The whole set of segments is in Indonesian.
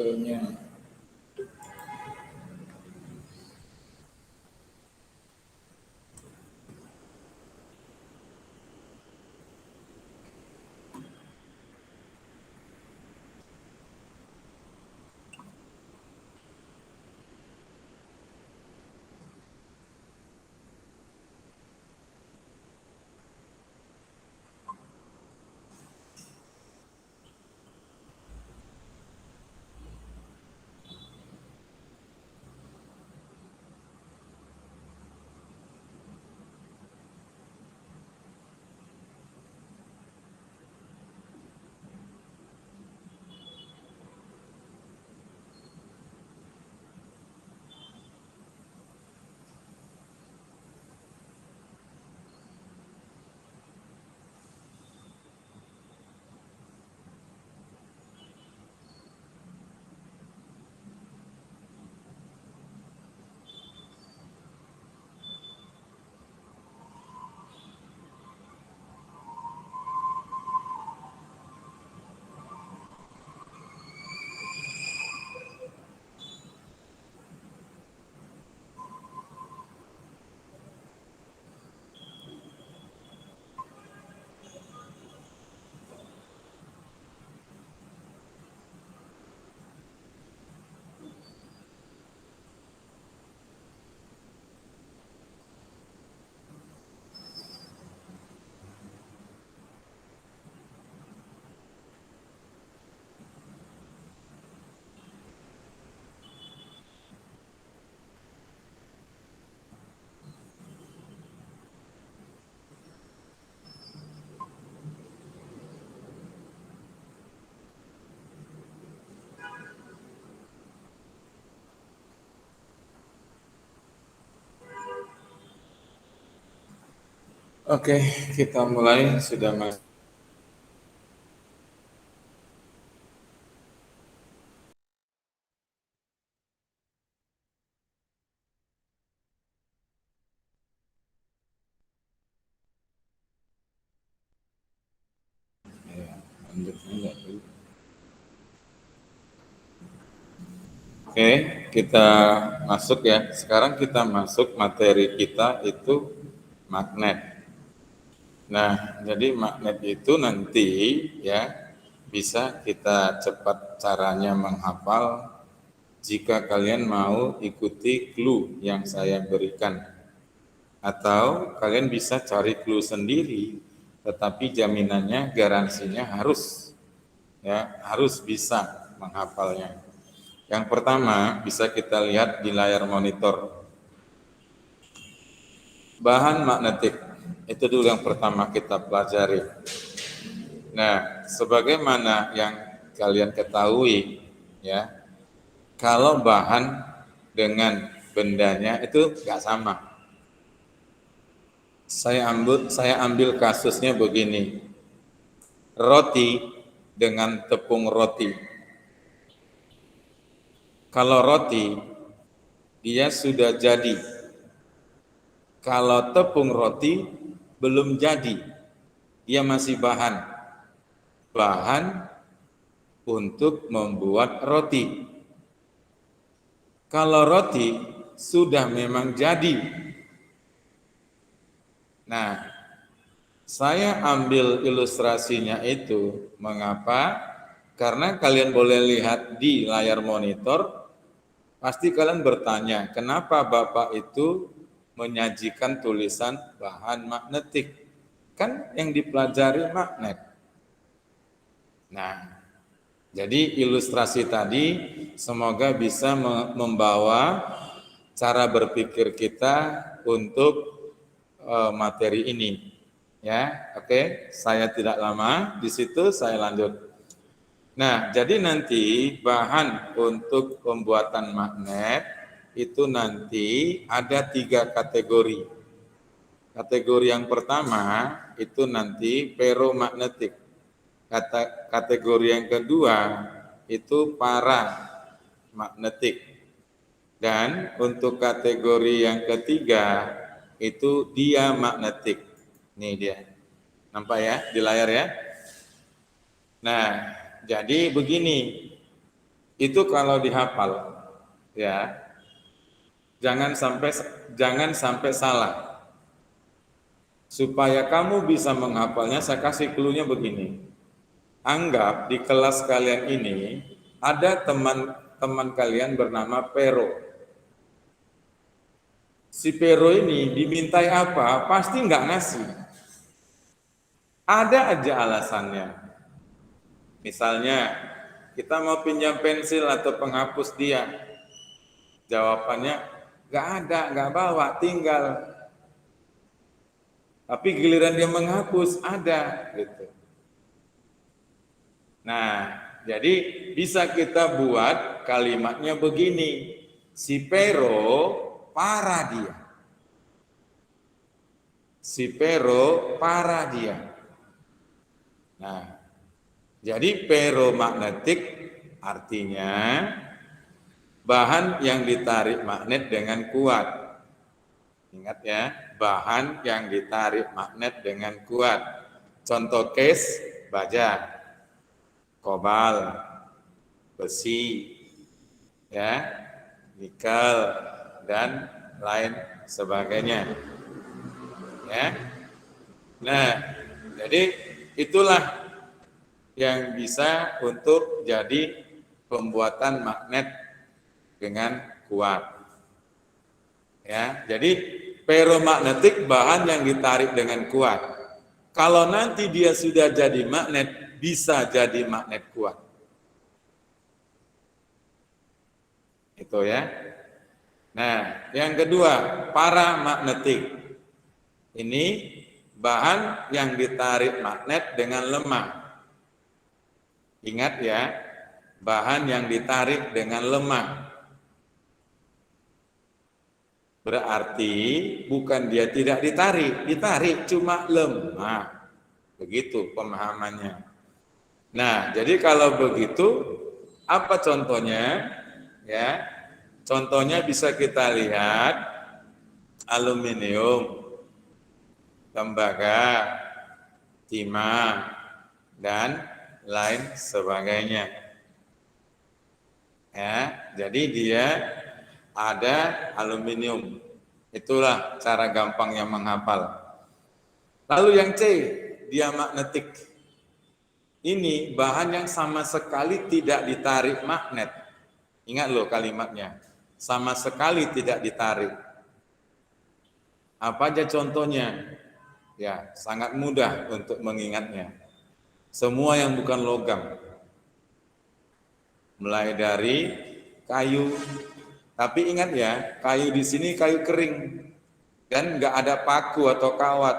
kabelnya. Oke, kita mulai. Sudah masuk. Oke, kita masuk ya. Sekarang kita masuk materi kita itu magnet. Nah, jadi magnet itu nanti ya bisa kita cepat caranya menghafal jika kalian mau ikuti clue yang saya berikan. Atau kalian bisa cari clue sendiri, tetapi jaminannya, garansinya harus bisa menghafalnya. Yang pertama bisa kita lihat di layar monitor. Bahan magnetik, itu dulu yang pertama kita pelajari. Nah, sebagaimana yang kalian ketahui ya, kalau bahan dengan bendanya itu nggak sama. Saya ambil kasusnya begini. Roti dengan tepung roti. Kalau roti dia sudah jadi. Kalau tepung roti belum jadi. Dia masih bahan untuk membuat roti. Kalau roti sudah memang jadi. Nah, saya ambil ilustrasinya itu mengapa? Karena kalian boleh lihat di layar monitor, pasti kalian bertanya, kenapa Bapak itu menyajikan tulisan bahan magnetik? Kan yang dipelajari magnet. Nah, jadi ilustrasi tadi semoga bisa membawa cara berpikir kita untuk materi ini. Ya, oke. Saya tidak lama di situ, saya lanjut. Nah, jadi nanti bahan untuk pembuatan magnet itu nanti ada 3 kategori. Kategori yang pertama itu nanti ferromagnetik. Kategori yang kedua itu paramagnetik. Dan untuk kategori yang ketiga itu diamagnetik. Nih dia. Nampak ya di layar ya? Nah, jadi begini. Itu kalau dihafal, ya. Jangan sampai salah. Supaya kamu bisa menghafalnya, saya kasih clue-nya begini. Anggap di kelas kalian ini ada teman-teman kalian bernama Pero. Si Pero ini dimintai apa, pasti nggak ngasih. Ada aja alasannya. Misalnya, kita mau pinjam pensil atau penghapus dia. Jawabannya, nggak ada, nggak bawa, tinggal. Tapi giliran dia menghapus, ada. Gitu. Nah, jadi bisa kita buat kalimatnya begini. Si Pero parah dia. Si Pero parah dia. Nah, jadi feromagnetik artinya bahan yang ditarik magnet dengan kuat. Ingat ya, bahan yang ditarik magnet dengan kuat. Contoh case, baja, kobal, besi, ya, nikel, dan lain sebagainya. Ya. Nah, jadi itulah yang bisa untuk jadi pembuatan magnet dengan kuat. Ya, jadi feromagnetik bahan yang ditarik dengan kuat. Kalau nanti dia sudah jadi magnet, bisa jadi magnet kuat. Itu ya. Nah, yang kedua, paramagnetik. Ini bahan yang ditarik magnet dengan lemah. Ingat ya, bahan yang ditarik dengan lemah. Berarti bukan dia tidak ditarik cuma lemah. Begitu pemahamannya. Nah, jadi kalau begitu, apa contohnya? Ya, contohnya bisa kita lihat aluminium, tembaga, timah, dan lain sebagainya. Ya, jadi dia ada aluminium. Itulah cara gampang yang menghafal. Lalu yang C, diamagnetik. Ini bahan yang sama sekali tidak ditarik magnet. Ingat loh kalimatnya. Sama sekali tidak ditarik. Apa aja contohnya? Ya, sangat mudah untuk mengingatnya. Semua yang bukan logam. Mulai dari kayu. Tapi ingat ya, kayu di sini kayu kering. Dan nggak ada paku atau kawat.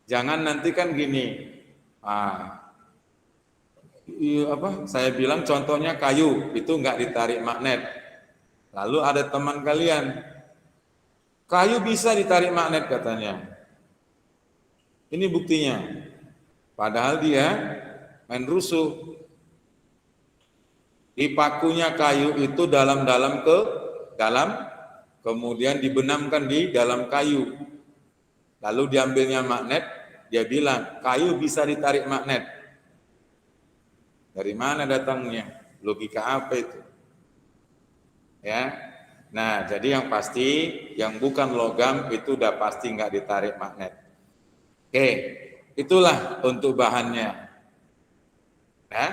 Jangan nanti kan gini. Saya bilang contohnya kayu, itu nggak ditarik magnet. Lalu ada teman kalian, kayu bisa ditarik magnet katanya. Ini buktinya. Padahal dia main rusuh. Di pakunya kayu itu dalam, kemudian dibenamkan di dalam kayu. Lalu diambilnya magnet, dia bilang, kayu bisa ditarik magnet. Dari mana datangnya? Logika apa itu? Ya. Nah, jadi yang pasti, yang bukan logam itu udah pasti nggak ditarik magnet. Oke, itulah untuk bahannya. Nah,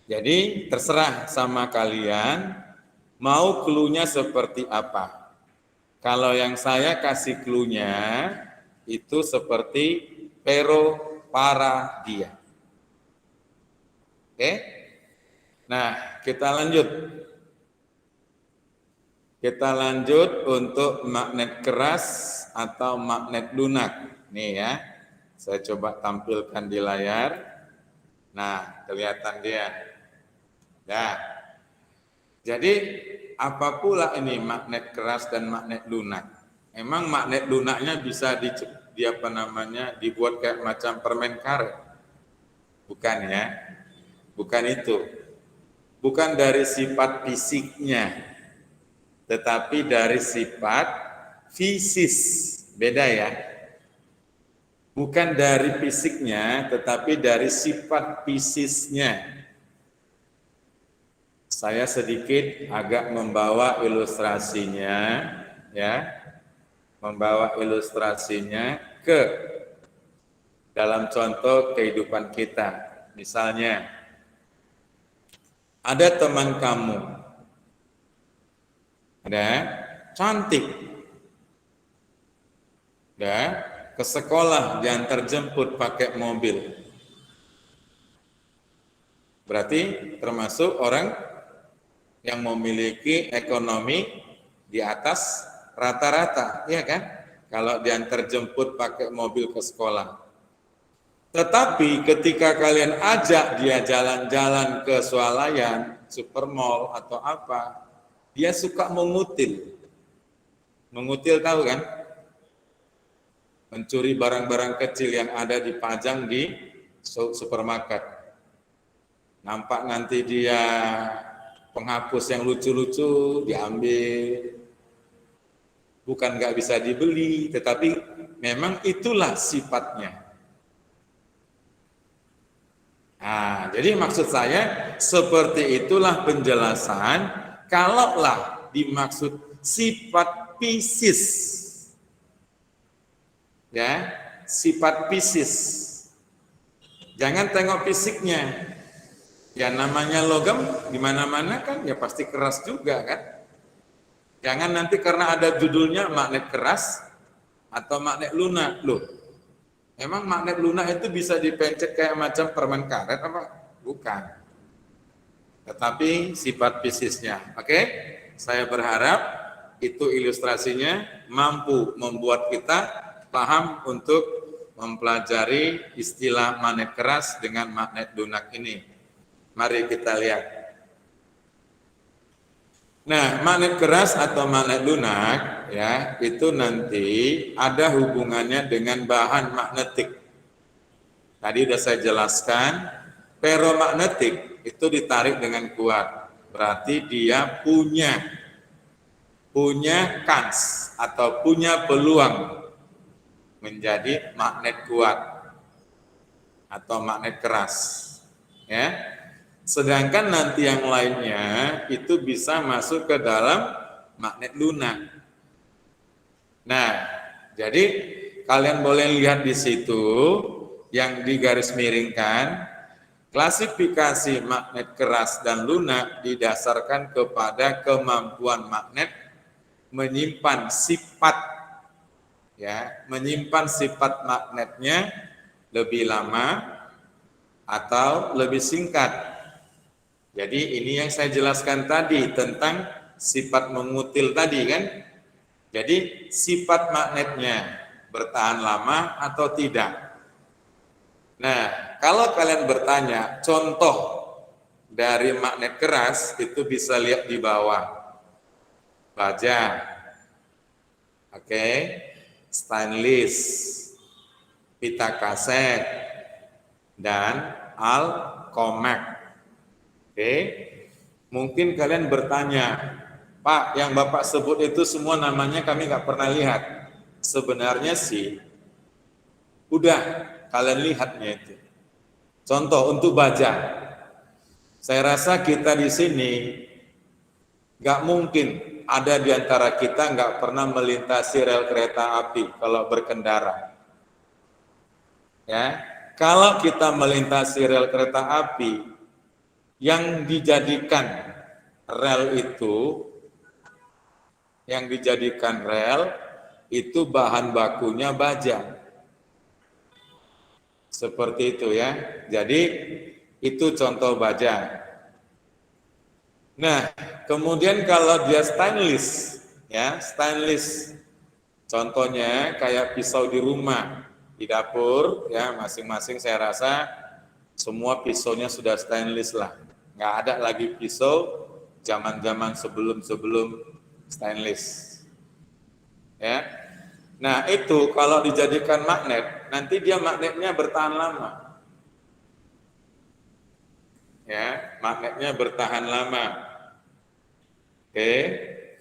jadi terserah sama kalian mau clue-nya seperti apa. Kalau yang saya kasih clue-nya itu seperti pero para dia. Oke? Nah, kita lanjut. Kita lanjut untuk magnet keras atau magnet lunak. Nih ya, saya coba tampilkan di layar. Nah, kelihatan dia. Nah, jadi apa pula ini magnet keras dan magnet lunak? Emang magnet lunaknya bisa dibuat kayak macam permen karet? Bukan ya, bukan itu. Bukan dari sifat fisiknya, tetapi dari sifat fisis. Beda ya. Bukan dari fisiknya, tetapi dari sifat fisisnya. saya sedikit agak membawa ilustrasinya, ya, membawa ilustrasinya ke dalam contoh kehidupan kita. Misalnya, ada teman kamu, ada cantik, ya, ke sekolah diantar jemput pakai mobil. Berarti termasuk orang yang memiliki ekonomi di atas rata-rata, ya kan? Kalau diantar jemput pakai mobil ke sekolah. Tetapi ketika kalian ajak dia jalan-jalan ke swalayan, supermall atau apa, dia suka mengutil. Mengutil tahu kan? Mencuri barang-barang kecil yang ada dipajang di supermarket. Nampak nanti dia penghapus yang lucu-lucu diambil. Bukan nggak bisa dibeli, tetapi memang itulah sifatnya. Nah, jadi maksud saya seperti itulah penjelasan kalaulah dimaksud sifat Pisces. Ya, sifat Pisces. Jangan tengok fisiknya. Ya namanya logam di mana-mana kan ya pasti keras juga kan. Jangan nanti karena ada judulnya magnet keras atau magnet lunak. Loh, emang magnet lunak itu bisa dipencet kayak macam permen karet apa? Bukan. Tetapi sifat Piscesnya. Oke? Saya berharap itu ilustrasinya mampu membuat kita paham untuk mempelajari istilah magnet keras dengan magnet lunak ini. Mari kita lihat. Nah, magnet keras atau magnet lunak ya, itu nanti ada hubungannya dengan bahan magnetik. Tadi sudah saya jelaskan, ferromagnetik itu ditarik dengan kuat. Berarti dia punya kans atau punya peluang menjadi magnet kuat atau magnet keras. Ya. Sedangkan nanti yang lainnya itu bisa masuk ke dalam magnet lunak. Nah, jadi kalian boleh lihat di situ yang digaris miringkan, klasifikasi magnet keras dan lunak didasarkan kepada kemampuan magnet menyimpan sifat, ya, menyimpan sifat magnetnya lebih lama atau lebih singkat. Jadi ini yang saya jelaskan tadi tentang sifat mengutil tadi kan. Jadi sifat magnetnya bertahan lama atau tidak. Nah, kalau kalian bertanya contoh dari magnet keras itu bisa lihat di bawah. Baja, oke, stainless, pita kaset, dan alkomak. Oke, mungkin kalian bertanya, Pak, yang Bapak sebut itu semua namanya kami nggak pernah lihat. Sebenarnya sih, udah kalian lihatnya itu. Contoh untuk baja, saya rasa kita di sini nggak mungkin ada di antara kita nggak pernah melintasi rel kereta api kalau berkendara. Ya, kalau kita melintasi rel kereta api, yang dijadikan rel itu bahan bakunya baja. Seperti itu ya. Jadi itu contoh baja. Nah, kemudian kalau dia stainless, ya, stainless. Contohnya kayak pisau di rumah, di dapur, ya, masing-masing saya rasa semua pisaunya sudah stainless lah. Nggak ada lagi pisau zaman-zaman sebelum stainless. Ya. Nah, itu kalau dijadikan magnet, nanti dia magnetnya bertahan lama. Ya, magnetnya bertahan lama. Oke.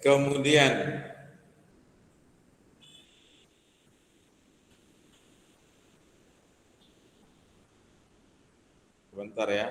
Kemudian sebentar ya.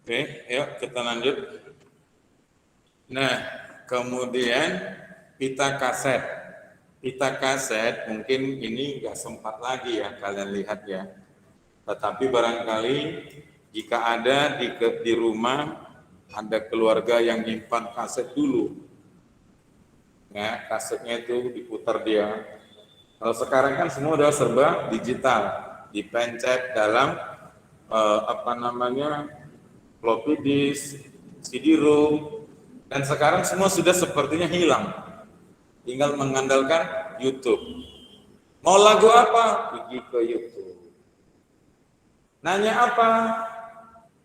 Oke, yuk kita lanjut. Nah, kemudian pita kaset. Pita kaset mungkin ini nggak sempat lagi ya kalian lihat ya. Tetapi barangkali jika ada di rumah ada keluarga yang nyimpan kaset dulu, ya kasetnya itu diputar dia. Kalau sekarang kan semua udah serba digital, dipencet dalam floppy disk, CD-ROM, dan sekarang semua sudah sepertinya hilang. Tinggal mengandalkan YouTube. Mau lagu apa? Pergi ke YouTube. Nanya apa?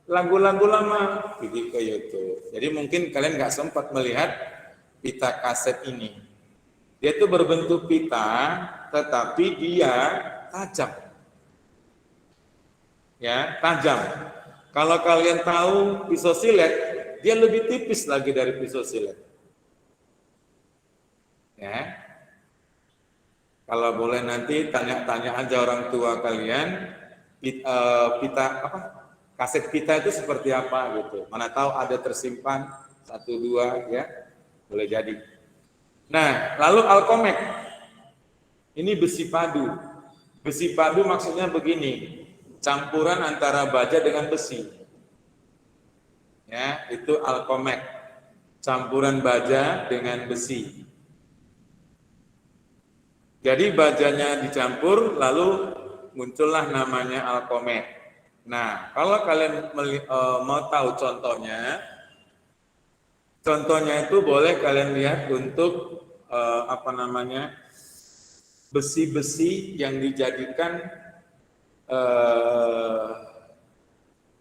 Lagu-lagu lama, pergi ke YouTube. Jadi mungkin kalian nggak sempat melihat pita kaset ini. Dia itu berbentuk pita, tetapi dia tajam. Ya, tajam. Kalau kalian tahu pisau silet, dia lebih tipis lagi dari pisau silet. Ya. Kalau boleh nanti tanya-tanya aja orang tua kalian, pita apa? Kaset pita itu seperti apa gitu. Mana tahu ada tersimpan 1, 2 ya. Boleh jadi. Nah, lalu alkomek. Ini besi padu. Besi padu maksudnya begini, campuran antara baja dengan besi. Ya, itu alkomek. Campuran baja dengan besi. Jadi bajanya dicampur, lalu muncullah namanya alkomek. Nah, kalau kalian mau tahu contohnya itu boleh kalian lihat untuk besi-besi yang dijadikan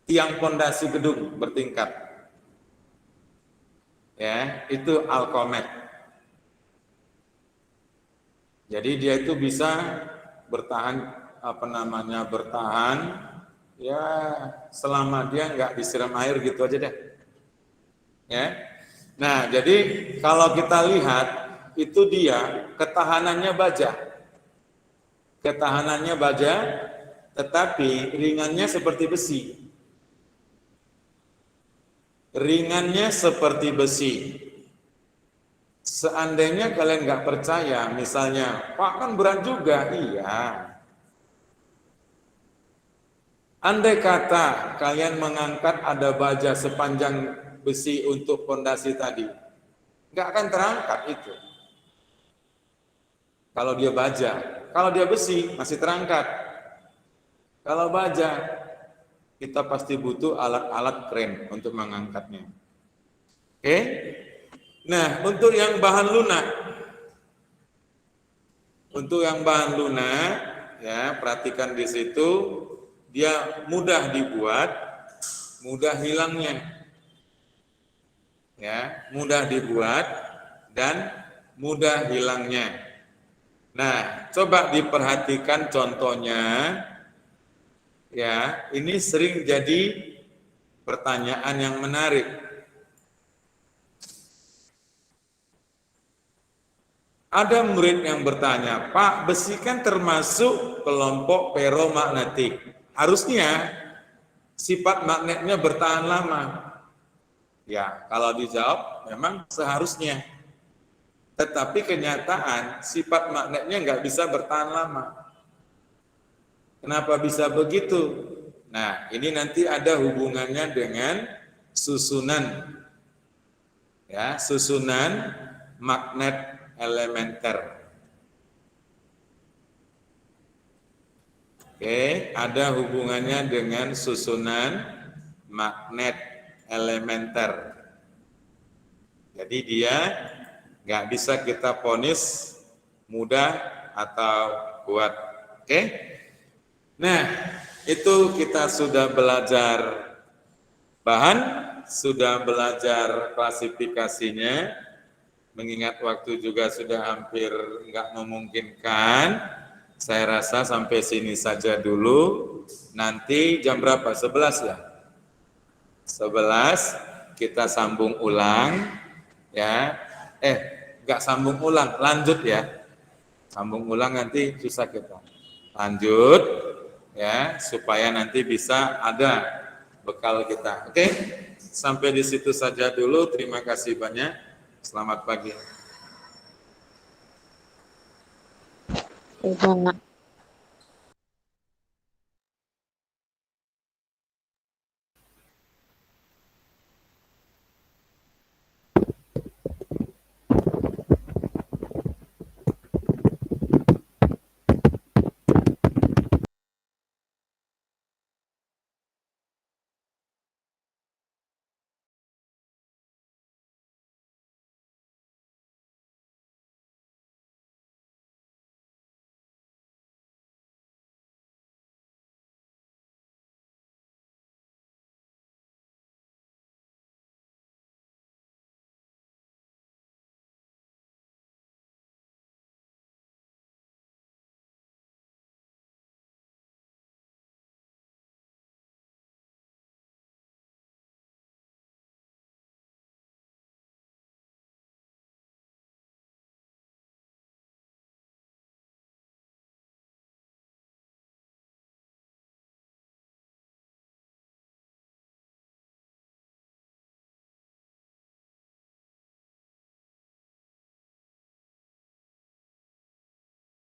tiang pondasi gedung bertingkat. Ya, itu alkomek. Jadi dia itu bisa bertahan bertahan ya selama dia nggak disiram air gitu aja deh. Ya. Nah, jadi kalau kita lihat itu dia ketahanannya baja. Ketahanannya baja tetapi ringannya seperti besi. Ringannya seperti besi. Seandainya kalian nggak percaya, misalnya, Pak kan berat juga, iya. Andai kata kalian mengangkat ada baja sepanjang besi untuk pondasi tadi, nggak akan terangkat itu. Kalau dia baja, kalau dia besi masih terangkat. Kalau baja, kita pasti butuh alat-alat keren untuk mengangkatnya. Oke? Nah, untuk yang bahan lunak, ya perhatikan di situ, dia mudah dibuat, mudah hilangnya, ya mudah dibuat dan mudah hilangnya. Nah, coba diperhatikan contohnya, ya ini sering jadi pertanyaan yang menarik. Ada murid yang bertanya, Pak, besi kan termasuk kelompok feromagnetik. Harusnya sifat magnetnya bertahan lama. Ya, kalau dijawab memang seharusnya. Tetapi kenyataan sifat magnetnya nggak bisa bertahan lama. Kenapa bisa begitu? Nah, ini nanti ada hubungannya dengan susunan. Ya, susunan magnet elementer. Oke, ada hubungannya dengan susunan magnet elementer. Jadi dia nggak bisa kita vonis mudah atau kuat. Oke? Nah, itu kita sudah belajar bahan, sudah belajar klasifikasinya. Mengingat waktu juga sudah hampir nggak memungkinkan, saya rasa sampai sini saja dulu. Nanti jam berapa? 11 ya? 11 kita sambung ulang ya. Nggak sambung ulang, lanjut ya. Sambung ulang nanti susah kita. Lanjut ya, supaya nanti bisa ada bekal kita. Oke, sampai di situ saja dulu. Terima kasih banyak. Selamat pagi. Terima